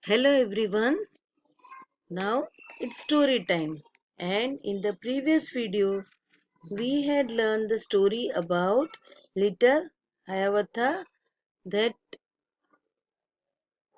Hello everyone. Now it's story time. And in the previous video, we had learned the story about little Hiawatha that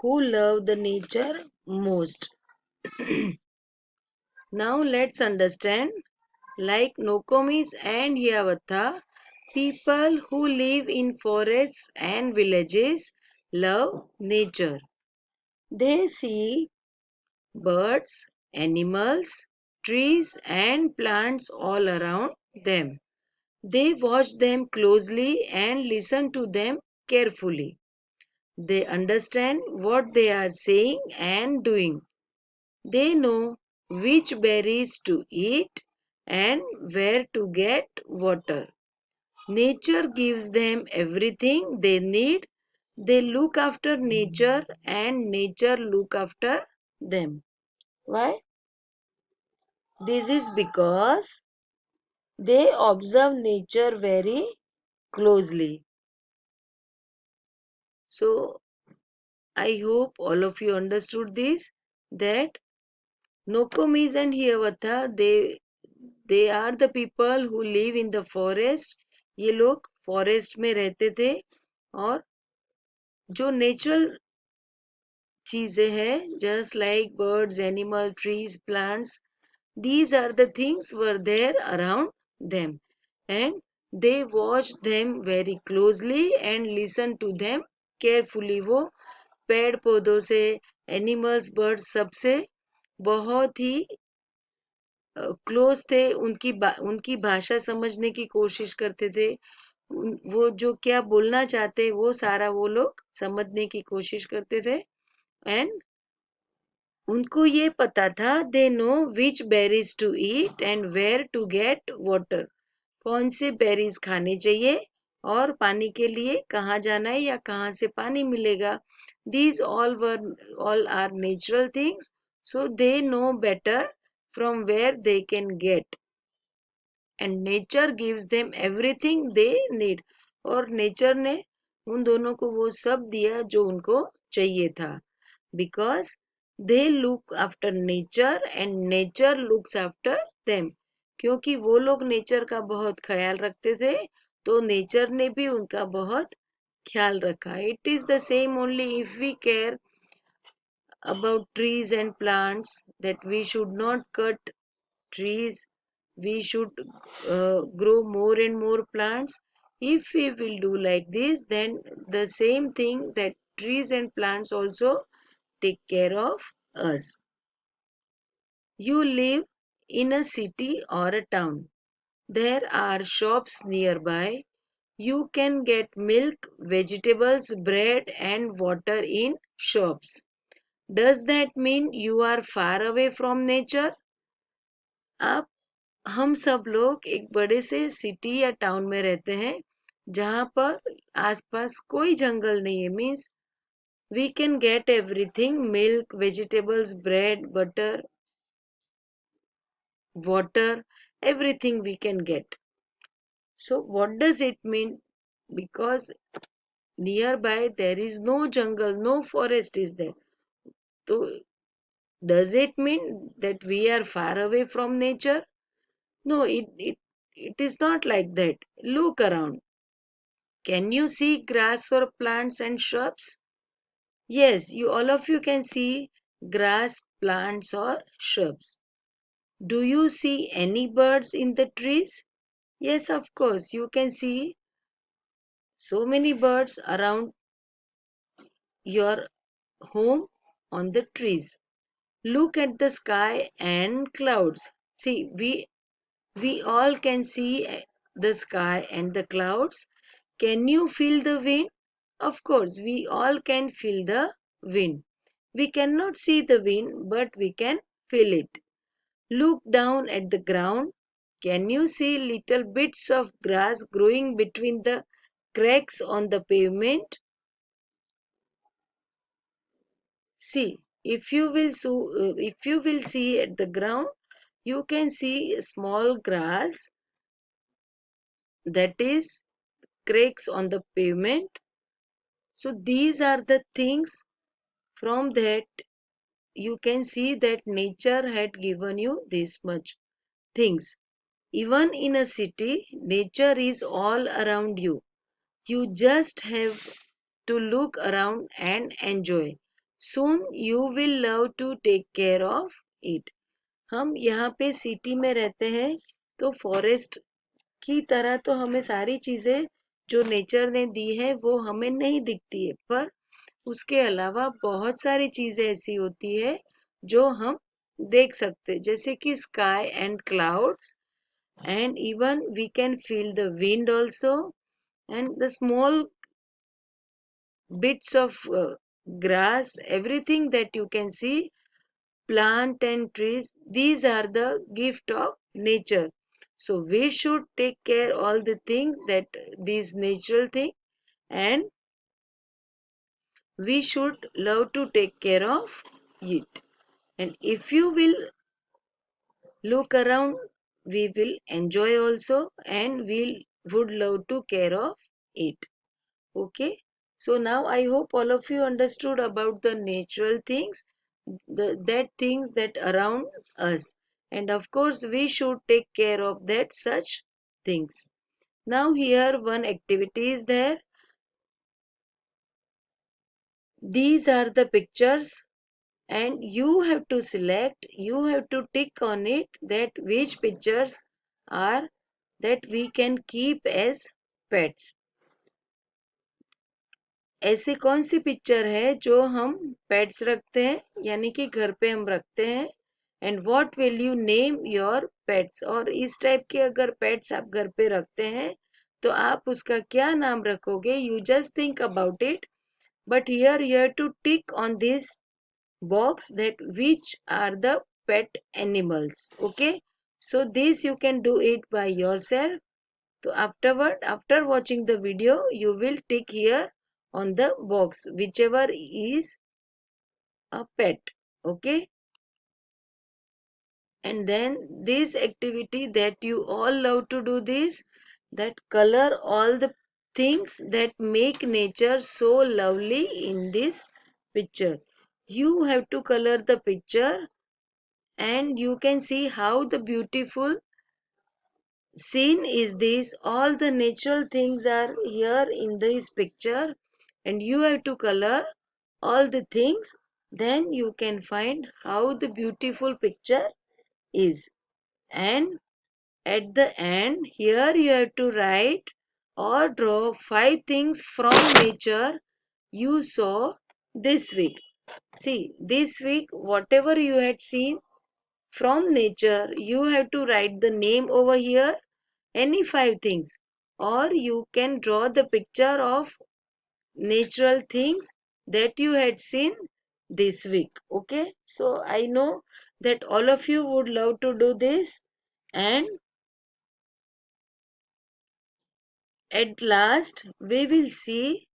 who loved the nature most. Now let's understand. Like Nokomis and Hiawatha, people who live in forests and villages love nature. They see birds, animals, trees, and plants all around them. They watch them closely and listen to them carefully. They understand what they are saying and doing. They know which berries to eat and where to get water. Nature gives them everything they need. They look after nature and nature look after them. Why? This is because they observe nature very closely. So, I hope all of you understood this that Nokomis and Hiawatha they are the people who live in the forest. ये लोग forest में रहते थे और जो natural चीजें हैं just like birds, animal, trees, plants, these are the things were there around them and they watched them very closely and listened to them carefully. वो पेड़ पौधों से एनिमल्स बर्ड्स सबसे बहुत ही क्लोज थे उनकी भाषा समझने की कोशिश करते थे वो जो क्या बोलना चाहते वो सारा वो लोग समझने की कोशिश करते थे एंड उनको ये पता था they know which berries to eat and where to get water कौन से बेरीज खाने चाहिए और पानी के लिए कहाँ जाना है या कहाँ से पानी मिलेगा these all are natural things so they know better from where they can get and nature gives them everything they need और नेचर ने उन दोनों को वो सब दिया जो उनको चाहिए था because they look after nature and nature looks after them क्योंकि वो लोग नेचर का बहुत ख्याल रखते थे तो नेचर ने भी उनका बहुत ख्याल रखा it is the same only if we care about trees and plants that we should not cut trees we should grow more and more plants if we will do like this then the same thing that trees and plants also take care of us. You live in a city or a town. There are shops nearby. You can get milk, vegetables, bread, and water in shops. Does that mean you are far away from nature? आप हम सब लोग एक बड़े से city या town में रहते हैं जहाँ पर आसपास कोई जंगल नहीं है means we can get everything milk vegetables bread butter water, everything we can get. So, what does it mean? Because nearby there is no jungle, no forest is there. So, does it mean that we are far away from nature? No, it is not like that. Look around. Can you see grass or plants and shrubs? Yes, you all of you can see grass, plants or shrubs. Do you see any birds in the trees? Yes, of course, you can see so many birds around your home on the trees. Look at the sky and clouds. See, we all can see the sky and the clouds. Can you feel the wind? Of course, we all can feel the wind. We cannot see the wind, but we can feel it. Look down at the ground. Can you see little bits of grass growing between the cracks on the pavement? See, if you will see at the ground, you can see small grass that is cracks on the pavement. So these are the things from that you can see that nature had given you this much things. Even in a city, nature is all around you. You just have to look around and enjoy. Soon you will love to take care of it. हम यहाँ पे city में रहते हैं तो forest की तरह तो हमें सारी चीजें जो नेचर ने दी है वो हमें नहीं दिखती है, पर उसके अलावा बहुत सारी चीजें ऐसी होती है जो हम देख सकते, जैसे कि sky and clouds, and even we can feel the wind also, and the small bits of grass, everything that you can see, plant and trees, these are the gift of nature. So we should take care all the things that these natural thing, and we should love to take care of it. And if you will look around, we will enjoy also, and we would love to care of it. Okay, so now I hope all of you understood about the natural things, that things that around us, and of course we should take care of that such things. Now here one activity is there. These are the pictures, and you have to select, you have to tick on it that which pictures are that we can keep as pets. ऐसी कौन सी picture है जो हम pets रखते हैं, यानी कि घर पे हम रखते हैं, and what will you name your pets, और इस टाइप के अगर पेट्स आप घर पे रखते हैं तो आप उसका क्या नाम रखोगे, you just think about it, but here you have to tick on this box that which are the pet animals. Okay, so this you can do it by yourself. So after watching the video, you will tick here on the box whichever is a pet. Okay, and then this activity that you all love to do this, that color all the things that make nature so lovely in this picture. You have to color the picture, and you can see how the beautiful scene is this. All the natural things are here in this picture, and you have to color all the things, then you can find how the beautiful picture is. And at the end here you have to write or draw 5 things from nature you saw this week. See, this week whatever you had seen from nature, you have to write the name over here, any 5 things, or you can draw the picture of natural things that you had seen this week. Okay, so I know that all of you would love to do this, and at last we will see,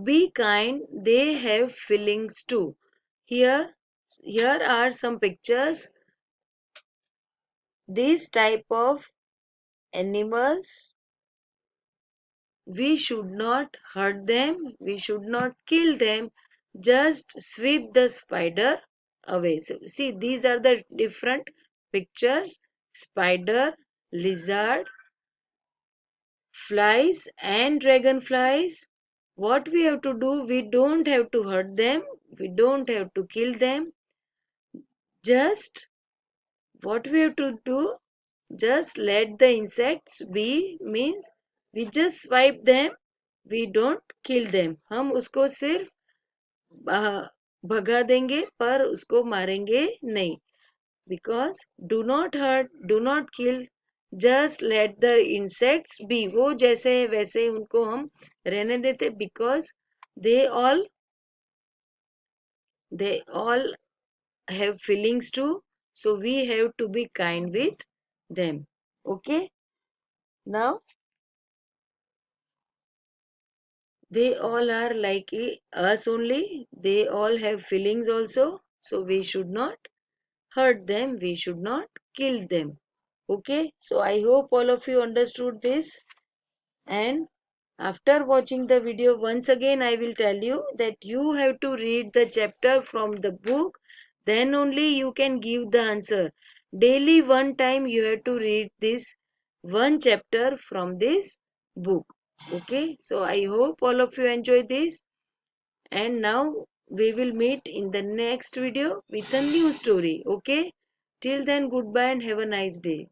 be kind, they have feelings too. Here are some pictures. This type of animals, we should not hurt them, we should not kill them, just sweep the spider away. So, see, these are the different pictures: spider, lizard, flies, and dragonflies. What we have to do, we don't have to hurt them, we don't have to kill them, just what we have to do, just let the insects be, means we just swipe them, we don't kill them. हम उसको सिर्फ भगा देंगे पर उसको मारेंगे नहीं. Because do not hurt, do not kill, just let the insects be. वो जैसे है वैसे उनको हम रहने देते, because they all have feelings too, so we have to be kind with them. Okay, now they all are like us only, they all have feelings also, so we should not hurt them, we should not kill them. Okay, so I hope all of you understood this, and after watching the video once again I will tell you that you have to read the chapter from the book Then only you can give the answer. Daily one time you have to read this one chapter from this book. Okay, so I hope all of you enjoy this. And now we will meet in the next video with a new story. Okay, till then, goodbye and have a nice day.